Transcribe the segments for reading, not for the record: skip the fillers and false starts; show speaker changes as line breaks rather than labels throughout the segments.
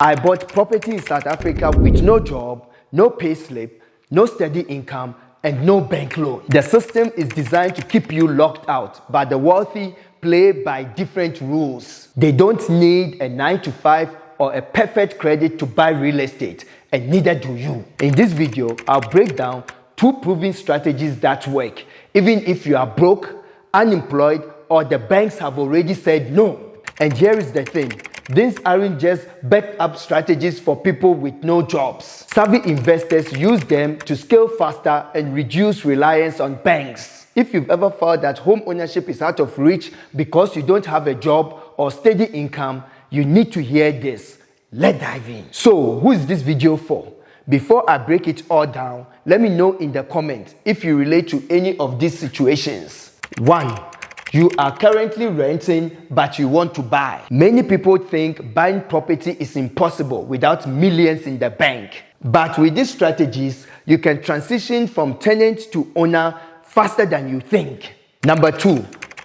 I bought property in South Africa with no job, no pay slip, no steady income, and no bank loan. The system is designed to keep you locked out, but the wealthy play by different rules. They don't need a 9-to-5 or a perfect credit to buy real estate, and neither do you. In this video, I'll break down 2 proven strategies that work, even if you are broke, unemployed, or the banks have already said no. And here is the thing. These aren't just backed up strategies for people with no jobs. Savvy investors use them to scale faster and reduce reliance on banks. If you've ever felt that home ownership is out of reach because you don't have a job or steady income, you need to hear this. Let's dive in. So, who is this video for? Before I break it all down, let me know in the comments if you relate to any of these situations. 1. You are currently renting, but you want to buy. Many people think buying property is impossible without millions in the bank. But with these strategies, you can transition from tenant to owner faster than you think. Number 2,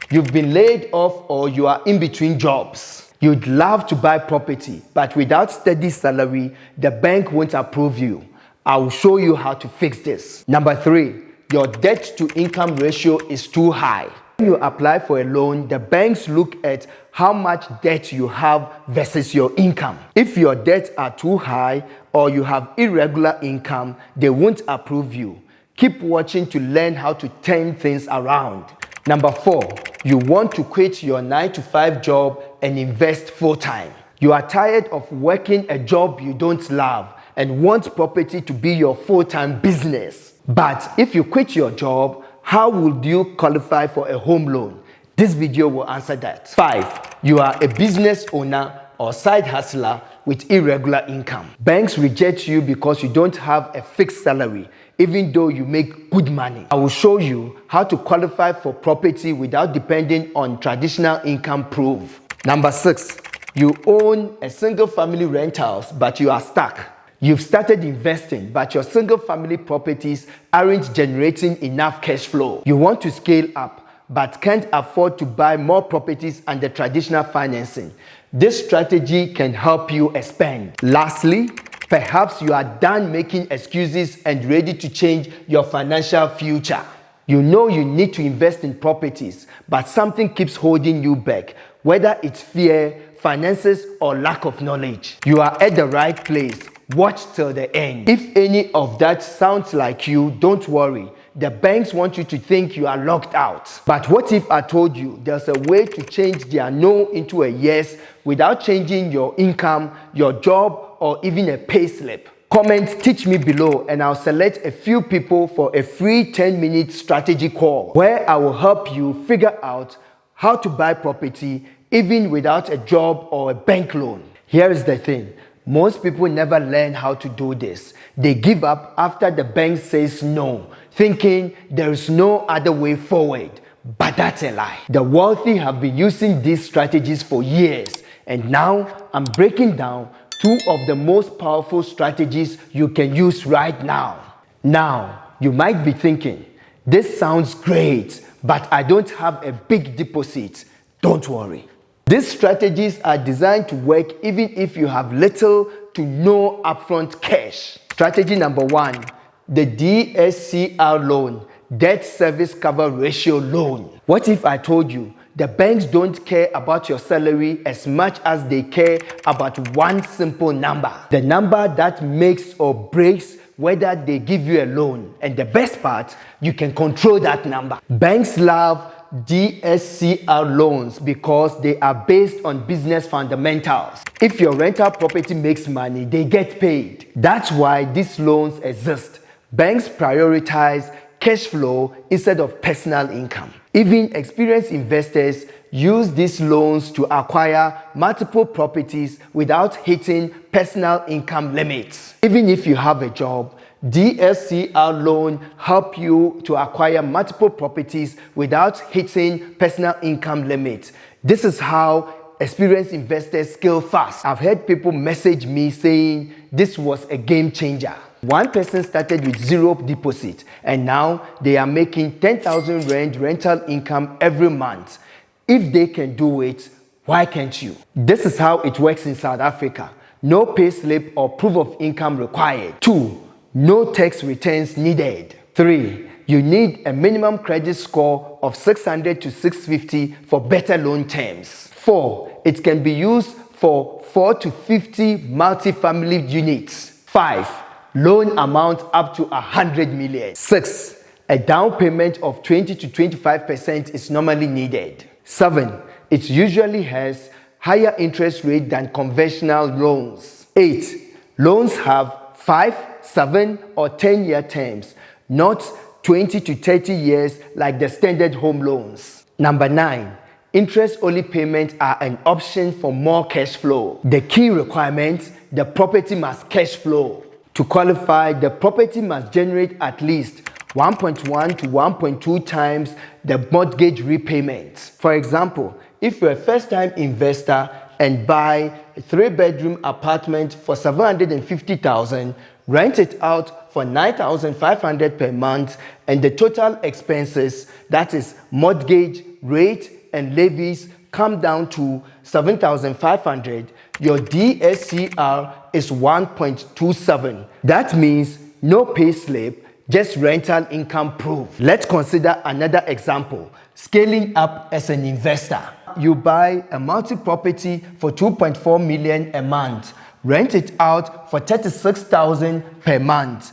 you've been laid off or you are in between jobs. You'd love to buy property, but without steady salary, the bank won't approve you. I will show you how to fix this. Number 3, your debt to income ratio is too high. When you apply for a loan, the banks look at how much debt you have versus your income. If your debts are too high or you have irregular income, they won't approve you. Keep watching to learn how to turn things around. Number 4, you want to quit your 9-to-5 job and invest full-time. You are tired of working a job you don't love and want property to be your full-time business. But if you quit your job, how would you qualify for a home loan? This video will answer that. 5, you are a business owner or side hustler with irregular income. Banks reject you because you don't have a fixed salary, even though you make good money. I will show you how to qualify for property without depending on traditional income proof. Number 6, you own a single family rentals, but you are stuck. You've started investing, but your single-family properties aren't generating enough cash flow. You want to scale up, but can't afford to buy more properties under traditional financing. This strategy can help you expand. Lastly, perhaps you are done making excuses and ready to change your financial future. You know you need to invest in properties, but something keeps holding you back, whether it's fear, finances, or lack of knowledge. You are at the right place. Watch till the end. If any of that sounds like you, don't worry. The banks want you to think you are locked out. But what if I told you there's a way to change their no into a yes without changing your income, your job, or even a pay slip? Comment teach me below and I'll select a few people for a free 10-minute strategy call where I will help you figure out how to buy property even without a job or a bank loan. Here is the thing. Most people never learn how to do this. They give up after the bank says no, thinking there is no other way forward. But that's a lie. The wealthy have been using these strategies for years, and now I'm breaking down 2 of the most powerful strategies you can use right now. Now, you might be thinking, this sounds great, but I don't have a big deposit. Don't worry. These strategies are designed to work even if you have little to no upfront cash. Strategy number 1, the DSCR loan, debt service cover ratio loan. What if I told you the banks don't care about your salary as much as they care about one simple number? The number that makes or breaks whether they give you a loan. And the best part, you can control that number. Banks love DSCR loans because they are based on business fundamentals. If your rental property makes money, they get paid. That's why these loans exist. Banks prioritize cash flow instead of personal income. Even experienced investors use these loans to acquire multiple properties without hitting personal income limits. Even if you have a job, DSCR loan help you to acquire multiple properties without hitting personal income limits. This is how experienced investors scale fast. I've heard people message me saying this was a game changer. One person started with 0 deposit and now they are making 10,000 rand rental income every month. If they can do it, why can't you? This is how it works in South Africa. no payslip or proof of income required. 2. No tax returns needed. 3. You need a minimum credit score of 600 to 650 for better loan terms. 4. It can be used for 4 to 50 multifamily units. 5. Loan amount up to 100 million. 6. A down payment of 20 to 25% is normally needed. 7. It usually has higher interest rate than conventional loans. 8. Loans have 5, 7, or 10-year terms, not 20 to 30 years like the standard home loans. Number 9. Interest-only payments are an option for more cash flow. The key requirement: the property must cash flow. To qualify, the property must generate at least 1.1 to 1.2 times the mortgage repayment. For example, if you're a first-time investor and buy a 3-bedroom apartment for $750,000, rent it out for $9,500 per month, and the total expenses, that is mortgage, rate, and levies, come down to $7,500, your DSCR is 1.27. That means no pay slip, just rental income proof. Let's consider another example: scaling up as an investor. You buy a multi-property for $2.4 million a month, rent it out for $36,000 per month,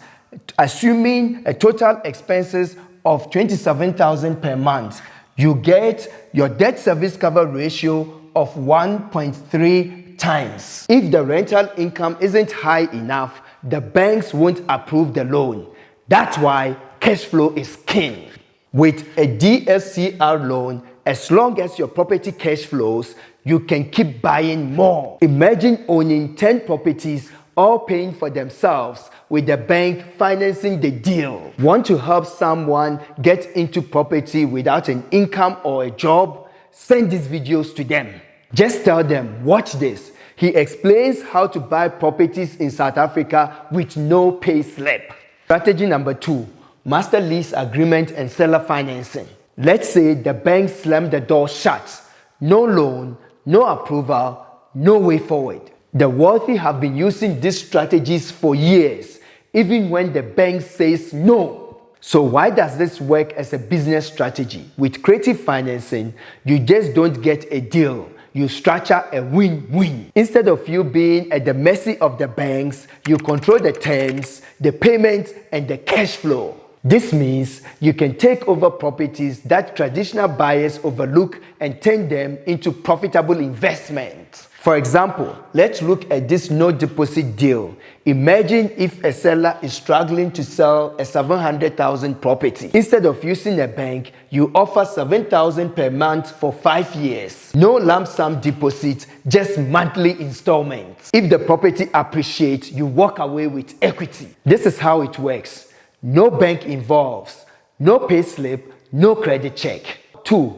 assuming a total expenses of $27,000 per month. You get your debt service cover ratio of 1.3 times. If the rental income isn't high enough, the banks won't approve the loan. That's why cash flow is king. With a DSCR loan, as long as your property cash flows, you can keep buying more. Imagine owning 10 properties, all paying for themselves, with the bank financing the deal. Want to help someone get into property without an income or a job? Send these videos to them. Just tell them, watch this. He explains how to buy properties in South Africa with no pay slip. Strategy number 2, master lease agreement and seller financing. Let's say the bank slammed the door shut. No loan, no approval, no way forward. The wealthy have been using these strategies for years, even when the bank says no. So why does this work as a business strategy? With creative financing, you just don't get a deal. You structure a win-win. Instead of you being at the mercy of the banks, you control the terms, the payments, and the cash flow. This means you can take over properties that traditional buyers overlook and turn them into profitable investments. For example, let's look at this no deposit deal. Imagine if a seller is struggling to sell a $700,000 property. Instead of using a bank, you offer $7,000 per month for 5 years. No lump sum deposit, just monthly installments. If the property appreciates, you walk away with equity. This is how it works. No bank involves, no pay slip, no credit check. 2.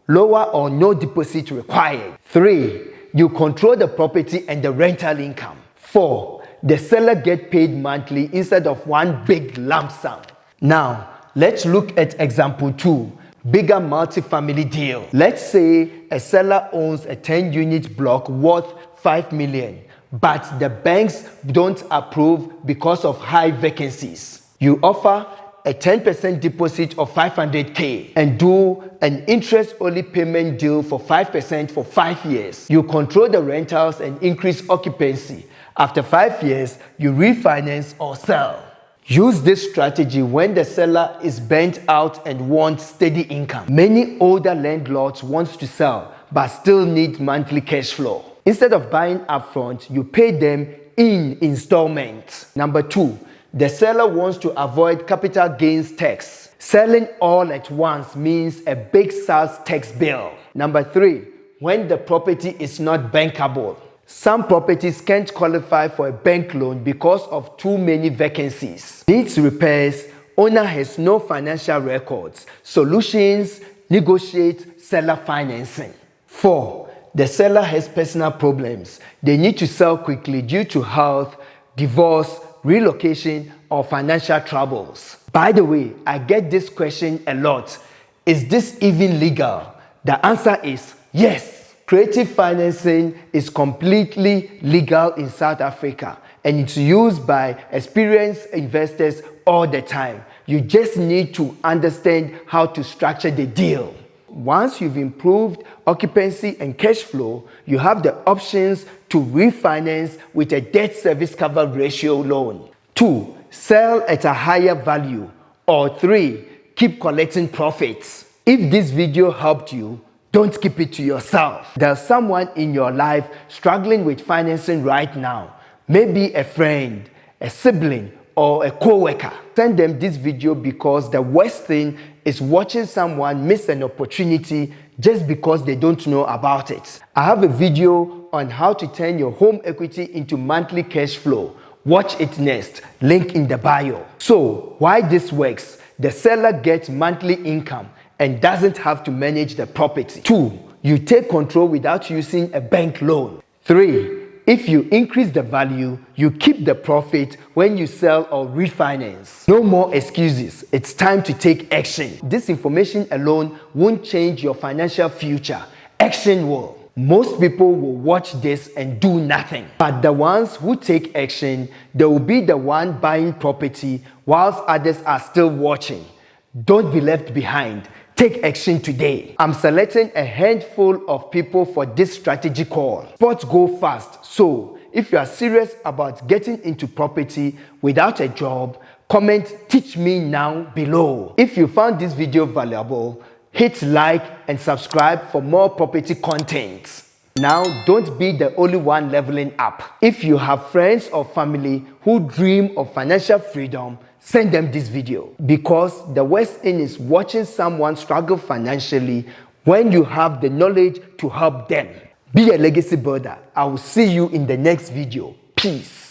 Lower or no deposit required. 3. You control the property and the rental income. 4. The seller gets paid monthly instead of one big lump sum. Now, let's look at example 2, bigger multifamily deal. Let's say a seller owns a 10-unit block worth $5 million, but the banks don't approve because of high vacancies. You offer a 10% deposit of $500K and do an interest-only payment deal for 5% for 5 years. You control the rentals and increase occupancy. After 5 years, you refinance or sell. Use this strategy when the seller is burnt out and wants steady income. Many older landlords want to sell but still need monthly cash flow. Instead of buying upfront, you pay them in installments. Number 2, the seller wants to avoid capital gains tax. Selling all at once means a big sales tax bill. Number 3, when the property is not bankable. Some properties can't qualify for a bank loan because of too many vacancies. Needs repairs, owner has no financial records. Solutions: negotiate seller financing. 4, the seller has personal problems. They need to sell quickly due to health, divorce, relocation, or financial troubles. By the way, I get this question a lot. Is this even legal? The answer is yes. Creative financing is completely legal in South Africa and it's used by experienced investors all the time. You just need to understand how to structure the deal. Once you've improved occupancy and cash flow, you have the options to refinance with a debt service cover ratio loan. 2. Sell at a higher value. Or 3. Keep collecting profits. If this video helped you, don't keep it to yourself. There's someone in your life struggling with financing right now. Maybe a friend, a sibling, or a co-worker. Send them this video because the worst thing is watching someone miss an opportunity just because they don't know about it. I have a video on how to turn your home equity into monthly cash flow. Watch it next, link in the bio. So, why this works? The seller gets monthly income and doesn't have to manage the property. 2. You take control without using a bank loan. 3. If you increase the value, you keep the profit when you sell or refinance. No more excuses. It's time to take action. This information alone won't change your financial future. Action will. Most people will watch this and do nothing. But the ones who take action, they will be the one buying property whilst others are still watching. Don't be left behind. Take action today. I'm selecting a handful of people for this strategy call. Spots go fast, so if you are serious about getting into property without a job, comment "Teach me now" below. If you found this video valuable, hit like and subscribe for more property content. Now, don't be the only one leveling up. If you have friends or family who dream of financial freedom, send them this video, because the worst thing is watching someone struggle financially when you have the knowledge to help them. Be a legacy builder. I will see you in the next video. Peace.